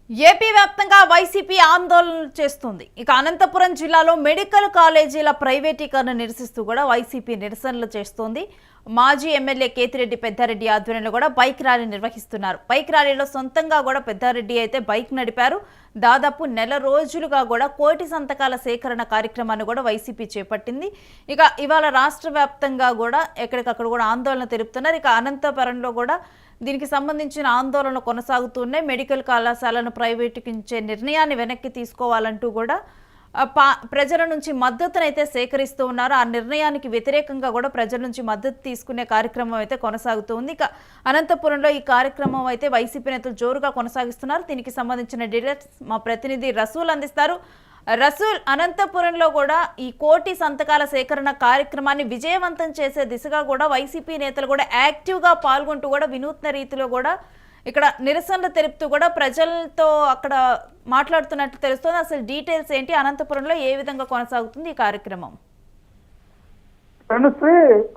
AP వ్యాప్తంగా YCP ఆందోళనలు చేస్తుంది. ఇక అనంతపురం జిల్లాలో మెడికల్ కాలేజీల ప్రైవేటీకరణ నిరసిస్తూ కూడా వైసీపీ నిరసనలు చేస్తోంది. మాజీ ఎమ్మెల్యే కేతిరెడ్డి పెద్దారెడ్డి ఆధ్వర్యంలో కూడా బైక్ ర్యాలీ నిర్వహిస్తున్నారు. బైక్ ర్యాలీలో సొంతంగా కూడా పెద్దారెడ్డి అయితే బైక్ నడిపారు. దాదాపు నెల రోజులుగా కూడా కోటి సంతకాల సేకరణ కార్యక్రమాన్ని కూడా వైసీపీ చేపట్టింది. ఇక ఇవాళ రాష్ట్ర వ్యాప్తంగా కూడా ఎక్కడికక్కడ కూడా ఆందోళన తెలుపుతున్నారు. ఇక అనంతపురంలో కూడా దీనికి సంబంధించిన ఆందోళనలు కొనసాగుతున్నాయి. మెడికల్ కళాశాలను ప్రైవేటీకరించే నిర్ణయాన్ని వెనక్కి తీసుకోవాలంటూ కూడా ప్రజల నుంచి మద్దతునైతే సేకరిస్తూ ఉన్నారు. ఆ నిర్ణయానికి వ్యతిరేకంగా కూడా ప్రజల నుంచి మద్దతు తీసుకునే కార్యక్రమం అయితే కొనసాగుతుంది. ఇక అనంతపురంలో ఈ కార్యక్రమం అయితే వైసీపీ నేతలు జోరుగా కొనసాగిస్తున్నారు. దీనికి సంబంధించిన డీటెయిల్స్ మా ప్రతినిధి రసూల్ అందిస్తారు. రసూల్, అనంతపురంలో కూడా ఈ కోటి సంతకాల సేకరణ కార్యక్రమాన్ని విజయవంతం చేసే దిశగా కూడా వైసీపీ నేతలు కూడా యాక్టివ్గా పాల్గొంటూ కూడా వినూత్న రీతిలో కూడా ఇక్కడ నిరసనలు తెలుపుతూ కూడా ప్రజలతో అక్కడ మాట్లాడుతున్నట్లు తెలుస్తుంది. అసలు డీటెయిల్స్ ఏంటి, అనంతపురంలో ఏ విధంగా కొనసాగుతుంది ఈ కార్యక్రమం? శ్రీ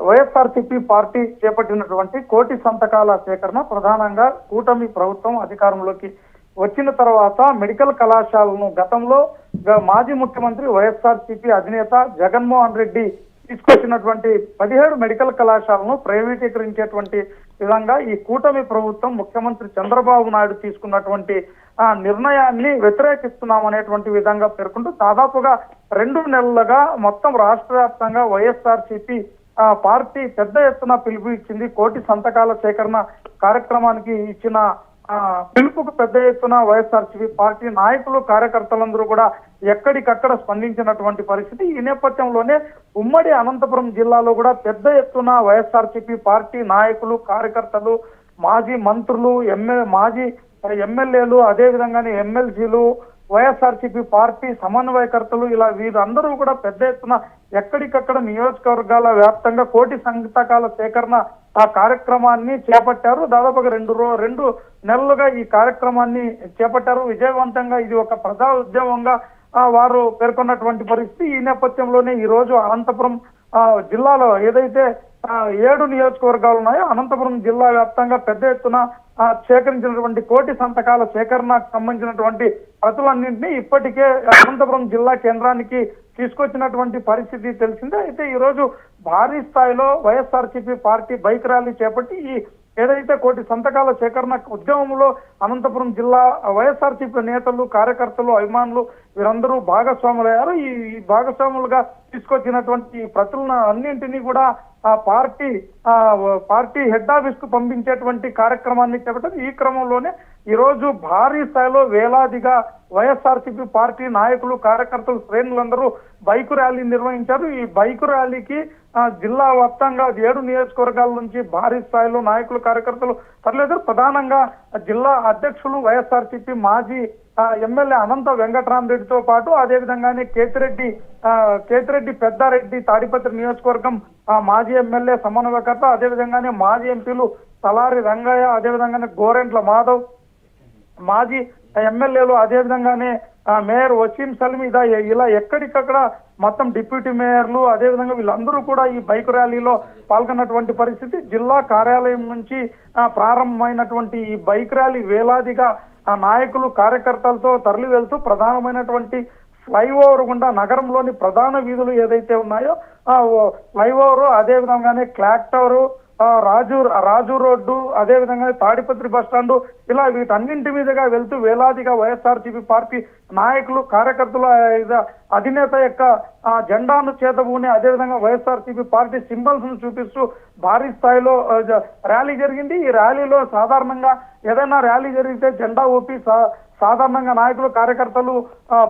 వైఎస్ఆర్సీపీ పార్టీ చేపట్టినటువంటి కోటి సంతకాల సేకరణ ప్రధానంగా కూటమి ప్రభుత్వం అధికారంలోకి వచ్చిన తర్వాత మెడికల్ కళాశాలను గతంలో మాజీ ముఖ్యమంత్రి వైఎస్ఆర్సీపీ అధినేత జగన్మోహన్ రెడ్డి తీసుకొచ్చినటువంటి 17 మెడికల్ కళాశాలను ప్రైవేటీకరించేటువంటి విధంగా ఈ కూటమి ప్రభుత్వం ముఖ్యమంత్రి చంద్రబాబు నాయుడు తీసుకున్నటువంటి ఆ నిర్ణయాన్ని వ్యతిరేకిస్తున్నామనేటువంటి విధంగా పేర్కొంటూ దాదాపుగా 2 నెలలుగా మొత్తం రాష్ట్ర వ్యాప్తంగా వైఎస్ఆర్సీపీ పార్టీ పెద్ద ఎత్తున పిలుపు ఇచ్చింది. కోటి సంతకాల సేకరణ కార్యక్రమానికి ఇచ్చిన పిలుపుకు పెద్ద ఎత్తున వైఎస్ఆర్సీపీ పార్టీ నాయకులు కార్యకర్తలందరూ కూడా ఎక్కడికక్కడ స్పందించినటువంటి పరిస్థితి. ఈ నేపథ్యంలోనే ఉమ్మడి అనంతపురం జిల్లాలో కూడా పెద్ద ఎత్తున వైఎస్ఆర్సీపీ పార్టీ నాయకులు కార్యకర్తలు మాజీ మంత్రులు మాజీ ఎమ్మెల్యేలు అదేవిధంగానే ఎమ్మెల్సీలు వైఎస్ఆర్సీపీ పార్టీ సమన్వయకర్తలు ఇలా వీరందరూ కూడా పెద్ద ఎత్తున ఎక్కడికక్కడ నియోజకవర్గాల వ్యాప్తంగా కోటి సంతకాల సేకరణ ఆ కార్యక్రమాన్ని చేపట్టారు. దాదాపుగా 2 నెలలుగా ఈ కార్యక్రమాన్ని చేపట్టారు. విజయవంతంగా ఇది ఒక ప్రజా ఉద్యమంగా వారు పేర్కొన్నటువంటి పరిస్థితి. ఈ నేపథ్యంలోనే ఈ రోజు అనంతపురం జిల్లాలో ఏదైతే 7 నియోజకవర్గాలు ఉన్నాయో అనంతపురం జిల్లా వ్యాప్తంగా పెద్ద ఎత్తున సేకరించినటువంటి కోటి సంతకాల సేకరణకు సంబంధించినటువంటి ప్రతులన్నింటినీ ఇప్పటికే అనంతపురం జిల్లా కేంద్రానికి తీసుకొచ్చినటువంటి పరిస్థితి తెలిసిందే. అయితే ఈ రోజు భారీ స్థాయిలో వైఎస్ఆర్సీపీ పార్టీ బైక్ ర్యాలీ చేపట్టి ఈ ఏదైతే కోటి సంతకాల సేకరణ ఉద్యమంలో అనంతపురం జిల్లా వైఎస్ఆర్సీపీ నేతలు కార్యకర్తలు అభిమానులు వీరందరూ భాగస్వాములయ్యారు. ఈ భాగస్వాములుగా తీసుకొచ్చినటువంటి ప్రతులను అన్నింటినీ కూడా పార్టీ హెడ్ ఆఫీస్ కు పంపించేటువంటి కార్యక్రమాన్ని చేపట్టారు. ఈ క్రమంలోనే ఈ రోజు భారీ స్థాయిలో వేలాదిగా వైఎస్ఆర్సీపీ పార్టీ నాయకులు కార్యకర్తలు శ్రేణులందరూ బైక్ ర్యాలీ నిర్వహించారు. ఈ బైక్ ర్యాలీకి జిల్లా వ్యాప్తంగా 7 నియోజకవర్గాల నుంచి భారీ స్థాయిలో నాయకులు కార్యకర్తలు తరలించారు. ప్రధానంగా జిల్లా అధ్యక్షులు వైఎస్ఆర్సీపీ మాజీ ఎమ్మెల్యే అనంత వెంకటరామరెడ్డితో పాటు అదేవిధంగానే కేతిరెడ్డి పెద్దారెడ్డి తాడిపత్రి నియోజకవర్గం మాజీ ఎమ్మెల్యే సమన్వయకర్త అదేవిధంగానే మాజీ ఎంపీలు తలారి రంగయ్య అదేవిధంగానే గోరెంట్ల మాధవ్ మాజీ ఎమ్మెల్యేలు అదేవిధంగానే మేయర్ వసీం సలీం ఇలా ఎక్కడికక్కడ మొత్తం డిప్యూటీ మేయర్లు అదేవిధంగా వీళ్ళందరూ కూడా ఈ బైక్ ర్యాలీలో పాల్గొన్నటువంటి పరిస్థితి. జిల్లా కార్యాలయం నుంచి ప్రారంభమైనటువంటి ఈ బైక్ ర్యాలీ వేలాదిగా నాయకులు కార్యకర్తలతో తరలి వెళ్తూ ప్రధానమైనటువంటి ఫ్లైఓవర్ గుండా నగరంలోని ప్రధాన వీధులు ఏదైతే ఉన్నాయో ఫ్లైఓవర్ అదేవిధంగానే క్లాక్ టవర్ రాజు రోడ్డు అదేవిధంగా తాడిపత్రి బస్టాండ్ ఇలా వీటన్నింటి మీదుగా వెళ్తూ వేలాదిగా వైఎస్ఆర్సీపీ పార్టీ నాయకులు కార్యకర్తల అధినేత యొక్క జెండాను చేతబూని అదేవిధంగా వైఎస్ఆర్సీపీ పార్టీ సింబల్స్ ను చూపిస్తూ భారీ స్థాయిలో ర్యాలీ జరిగింది. ఈ ర్యాలీలో సాధారణంగా ఏదైనా ర్యాలీ జరిగితే జెండా ఊపి సాధారణంగా నాయకులు కార్యకర్తలు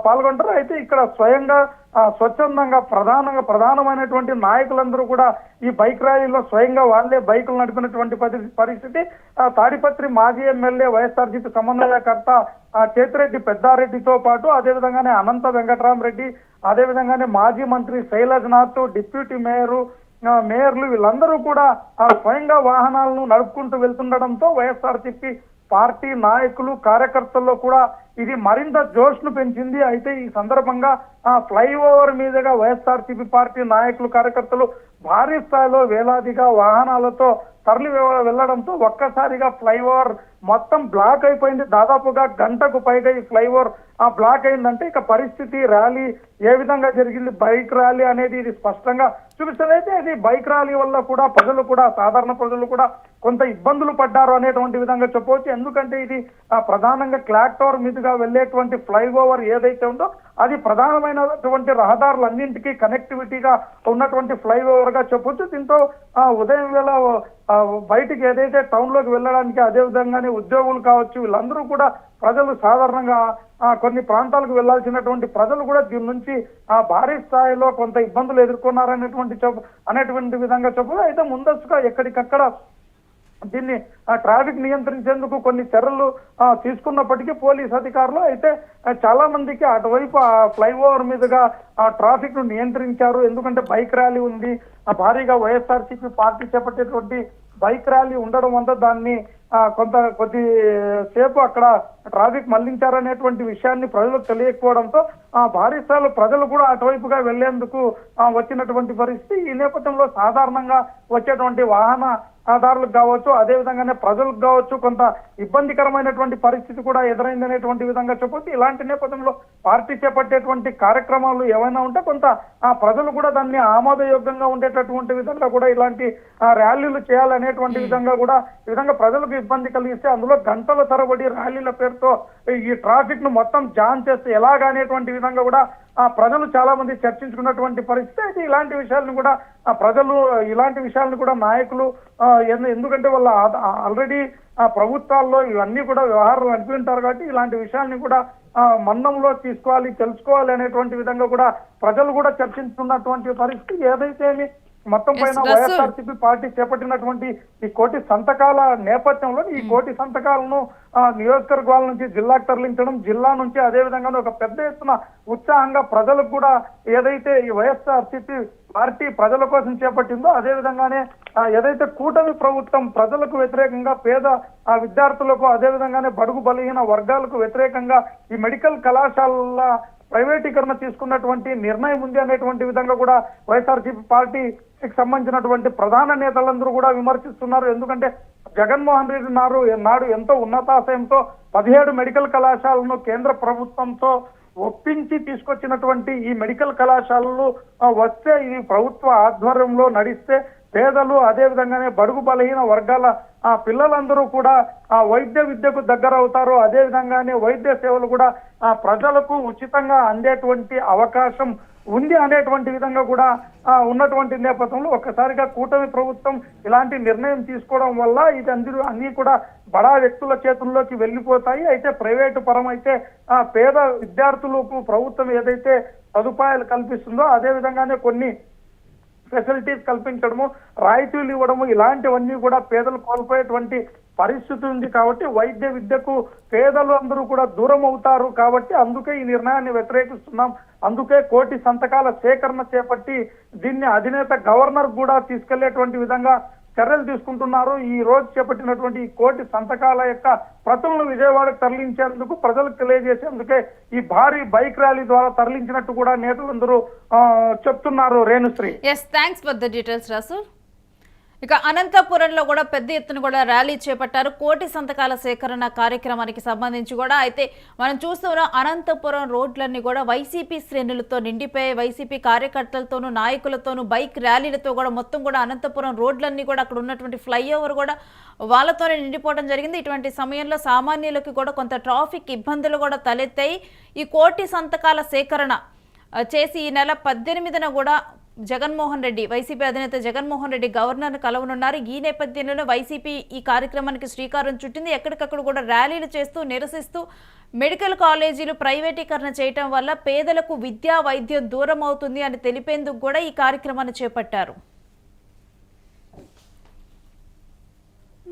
పాల్గొంటారు. అయితే ఇక్కడ స్వయంగా స్వచ్ఛందంగా ప్రధానమైనటువంటి నాయకులందరూ కూడా ఈ బైక్ ర్యాలీలో స్వయంగా వాళ్లే బైకులు నడిపినటువంటి పరిస్థితి. తాడిపత్రి మాజీ ఎమ్మెల్యే వైఎస్ఆర్సీపీ సమన్వయకర్త కేతిరెడ్డి పెద్దారెడ్డితో పాటు అదేవిధంగానే అనంత వెంకటరామరెడ్డి అదేవిధంగానే మాజీ మంత్రి శైలజ్నాథ్ డిప్యూటీ మేయర్లు వీళ్ళందరూ కూడా స్వయంగా వాహనాలను నడుపుకుంటూ వెళ్తుండడంతో వైఎస్ఆర్సీపీ పార్టీ నాయకులు కార్యకర్తల్లో కూడా ఇది మరింత జోష్ను పెంచింది. అయితే ఈ సందర్భంగా ఫ్లైఓవర్ మీదుగా వైఎస్ఆర్సీపీ పార్టీ నాయకులు కార్యకర్తలు భారీ స్థాయిలో వేలాదిగా వాహనాలతో తరలి వెళ్లడంతో ఒక్కసారిగా ఫ్లైఓవర్ మొత్తం బ్లాక్ అయిపోయింది. దాదాపుగా గంటకు పైగా ఈ ఫ్లైఓవర్ బ్లాక్ అయిందంటే ఇక పరిస్థితి ర్యాలీ ఏ విధంగా జరిగింది, బైక్ ర్యాలీ అనేది ఇది స్పష్టంగా చూపిస్తుందైతే ఇది బైక్ ర్యాలీ వల్ల కూడా ప్రజలు కూడా సాధారణ ప్రజలు కూడా కొంత ఇబ్బందులు పడ్డారు అనేటువంటి విధంగా చెప్పవచ్చు. ఎందుకంటే ఇది ప్రధానంగా క్లాక్ టవర్ మీదుగా వెళ్లేటువంటి ఫ్లైఓవర్ ఏదైతే ఉందో అది ప్రధానమైనటువంటి రహదారులన్నింటికీ కనెక్టివిటీగా ఉన్నటువంటి ఫ్లైఓవర్ గా చెప్పొచ్చు. దీంతో ఉదయం వేళ బయటికి ఏదైతే టౌన్ లోకి వెళ్ళడానికి అదే విధంగానే ఉద్యోగులు కావచ్చు వీళ్ళందరూ కూడా ప్రజలు సాధారణంగా కొన్ని ప్రాంతాలకు వెళ్లాల్సినటువంటి ప్రజలు కూడా దీని నుంచి భారీ స్థాయిలో కొంత ఇబ్బందులు ఎదుర్కొన్నారనేటువంటి విధంగా చెప్పు. అయితే ముందస్తుగా ఎక్కడికక్కడ దీన్ని ట్రాఫిక్ నియంత్రించేందుకు కొన్ని చర్యలు తీసుకున్నప్పటికీ పోలీస్ అధికారులు అయితే చాలా మందికి అటువైపు ఫ్లైఓవర్ మీదుగా ట్రాఫిక్ ను నియంత్రించారు. ఎందుకంటే బైక్ ర్యాలీ ఉంది, భారీగా వైఎస్ఆర్సీపీ పార్టీ చేపట్టేటువంటి బైక్ ర్యాలీ ఉండడం వల్ల దాన్ని కొద్ది సేపు అక్కడ ట్రాఫిక్ మళ్లించారనేటువంటి విషయాన్ని ప్రజలకు తెలియకపోవడంతో భారీ స్థాయిలో ప్రజలు కూడా అటువైపుగా వెళ్లేందుకు వచ్చినటువంటి పరిస్థితి. ఈ నేపథ్యంలో సాధారణంగా వచ్చేటువంటి వాహనదారులకు కావచ్చు అదే విధంగానే ప్రజలకు కావచ్చు కొంత ఇబ్బందికరమైనటువంటి పరిస్థితి కూడా ఎదురైందనేటువంటి విధంగా చెప్పొచ్చు. ఇలాంటి నేపథ్యంలో పార్టీ చేపట్టేటువంటి కార్యక్రమాలు ఏమైనా ఉంటే కొంత ప్రజలు కూడా దాన్ని ఆమోదయోగ్యంగా ఉండేటటువంటి విధంగా కూడా ఇలాంటి ర్యాలీలు చేయాలనేటువంటి విధంగా కూడా ఈ విధంగా ప్రజలకు ఇబ్బంది కలిగిస్తే అందులో గంటల తరబడి ర్యాలీల పేరుతో ఈ ట్రాఫిక్ ను మొత్తం జామ్ చేస్తే ఎలాగనేటువంటి విధంగా కూడా ప్రజలు చాలా మంది చర్చించుకున్నటువంటి పరిస్థితి. అయితే ఇలాంటి విషయాలను కూడా ప్రజలు ఇలాంటి విషయాలను కూడా నాయకులు ఎందుకంటే వాళ్ళు ఆల్రెడీ ప్రభుత్వాల్లో ఇవన్నీ కూడా వ్యవహారాలు నడిపి కాబట్టి ఇలాంటి విషయాల్ని కూడా మన్నంలో తీసుకోవాలి, తెలుసుకోవాలి అనేటువంటి విధంగా కూడా ప్రజలు కూడా చర్చించుకున్నటువంటి పరిస్థితి. ఏదైతే మొత్తం పైన వైఎస్ఆర్సీపీ పార్టీ చేపట్టినటువంటి ఈ కోటి సంతకాల నేపథ్యంలో ఈ కోటి సంతకాలను నియోజకవర్గాల నుంచి జిల్లాకు తరలించడం, జిల్లా నుంచి అదే విధంగా ఒక పెద్ద ఎత్తున ఉత్సాహంగా ప్రజలకు కూడా ఏదైతే ఈ వైఎస్ఆర్సీపీ పార్టీ ప్రజల కోసం చేపట్టిందో అదే విధంగానే ఏదైతే కూటమి ప్రభుత్వం ప్రజలకు వ్యతిరేకంగా పేద విద్యార్థులకు అదే విధంగానే బడుగు బలహీన వర్గాలకు వ్యతిరేకంగా ఈ మెడికల్ కళాశాలల ప్రైవేటీకరణ తీసుకున్నటువంటి నిర్ణయం ఉంది అనేటువంటి విధంగా కూడా వైఎస్ఆర్సీపీ పార్టీకి సంబంధించినటువంటి ప్రధాన నేతలందరూ కూడా విమర్శిస్తున్నారు. ఎందుకంటే జగన్మోహన్ రెడ్డి నాడు ఎంతో ఉన్నతాశయంతో 17 మెడికల్ కళాశాలను కేంద్ర ప్రభుత్వంతో ఒప్పించి తీసుకొచ్చినటువంటి ఈ మెడికల్ కళాశాలలు వస్తే ఇది ప్రభుత్వ ఆధ్వర్యంలో నడిస్తే పేదలు అదే విధంగానే బడుగు బలహీన వర్గాల పిల్లలందరూ కూడా వైద్య విద్యకు దగ్గర అవుతారు. అదే విధంగానే వైద్య సేవలు కూడా ప్రజలకు ఉచితంగా అందేటువంటి అవకాశం ఉంది అనేటువంటి విధంగా కూడా ఉన్నటువంటి నేపథ్యంలో ఒక్కసారిగా కూటమి ప్రభుత్వం ఇలాంటి నిర్ణయం తీసుకోవడం వల్ల ఇది అన్ని కూడా బడా వ్యక్తుల చేతుల్లోకి వెళ్ళిపోతాయి. అయితే ప్రైవేటు పరం అయితే పేద విద్యార్థులకు ప్రభుత్వం ఏదైతే సదుపాయాలు కల్పిస్తుందో అదే విధంగానే కొన్ని ఫెసిలిటీస్ కల్పించడము, రాయితీలు ఇవ్వడము ఇలాంటివన్నీ కూడా పేదలు కోల్పోయేటువంటి పరిస్థితి ఉంది. కాబట్టి వైద్య విద్యకు పేదలు అందరూ కూడా దూరం అవుతారు. కాబట్టి అందుకే ఈ నిర్ణయాన్ని వ్యతిరేకిస్తున్నాం. అందుకే కోటి సంతకాల సేకరణ చేపట్టి దీన్ని అధినేత గవర్నర్ కూడా తీసుకెళ్లేటువంటి విధంగా చర్యలు తీసుకుంటున్నారు. ఈ రోజు చేపట్టినటువంటి ఈ కోటి సంతకాల యొక్క ప్రతులను విజయవాడకు తరలించేందుకు ప్రజలకు తెలియజేసేందుకే ఈ భారీ బైక్ ర్యాలీ ద్వారా తరలించినట్టు కూడా నేతలందరూ చెప్తున్నారు. Renusri. Thanks for the details Rasul. ఇక అనంతపురంలో కూడా పెద్ద ఎత్తున కూడా ర్యాలీ చేపట్టారు. కోటి సంతకాల సేకరణ కార్యక్రమానికి సంబంధించి కూడా అయితే మనం చూస్తున్నాం అనంతపురం రోడ్లన్నీ కూడా వైసీపీ శ్రేణులతో నిండిపోయాయి. వైసీపీ కార్యకర్తలతోనూ నాయకులతోనూ బైక్ ర్యాలీలతో కూడా మొత్తం కూడా అనంతపురం రోడ్లన్నీ కూడా అక్కడ ఉన్నటువంటి ఫ్లైఓవర్ కూడా వాళ్ళతోనే నిండిపోవడం జరిగింది. ఇటువంటి సమయంలో సామాన్యులకు కూడా కొంత ట్రాఫిక్ ఇబ్బందులు కూడా తలెత్తాయి. ఈ కోటి సంతకాల సేకరణ చేసి ఈ నెల 18న కూడా జగన్మోహన్ రెడ్డి వైసీపీ అధినేత జగన్మోహన్ రెడ్డి గవర్నర్ను కలవనున్నారు. ఈ నేపథ్యంలోనే వైసీపీ ఈ కార్యక్రమానికి శ్రీకారం చుట్టింది. ఎక్కడికక్కడ కూడా ర్యాలీలు చేస్తూ నిరసిస్తూ మెడికల్ కాలేజీలు ప్రైవేటీకరణ చేయటం వల్ల పేదలకు విద్యా వైద్యం దూరం అవుతుంది అని తెలిపేందుకు కూడా ఈ కార్యక్రమాన్ని చేపట్టారు.